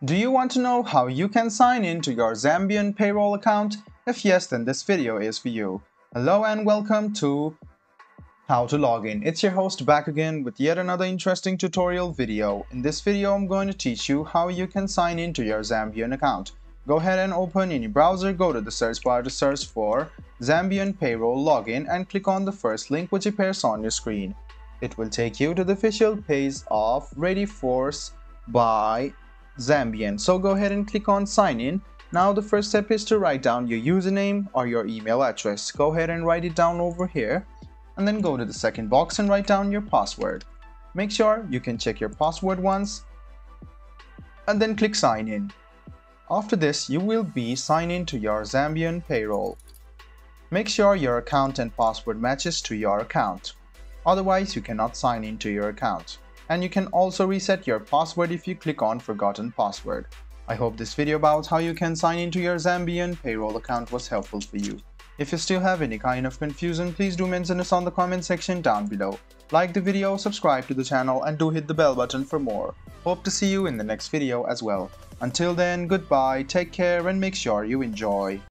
Do you want to know how you can sign in to your Zambion Payroll account? If yes, then this video is for you. Hello and welcome to How to Log In. It's your host back again with yet another interesting tutorial video. In this video, I'm going to teach you how you can sign in to your Zambion account. Go ahead and open any browser, go to the search bar to search for Zambion Payroll Login and click on the first link which appears on your screen. It will take you to the official page of Ready Force by Zambion. So go ahead and click on sign in. Now the first step is to write down your username or your email address. Go ahead and write it down over here and then go to the second box and write down your password. Make sure you can check your password once and then click sign in. After this, you will be signed in to your Zambion Payroll. Make sure your account and password matches to your account. Otherwise, you cannot sign into your account. And you can also reset your password if you click on forgotten password. I hope this video about how you can sign into your Zambion Payroll account was helpful for you. If you still have any kind of confusion, please do mention us on the comment section down below. Like the video, subscribe to the channel and do hit the bell button for more. Hope to see you in the next video as well. Until then, goodbye, take care and make sure you enjoy.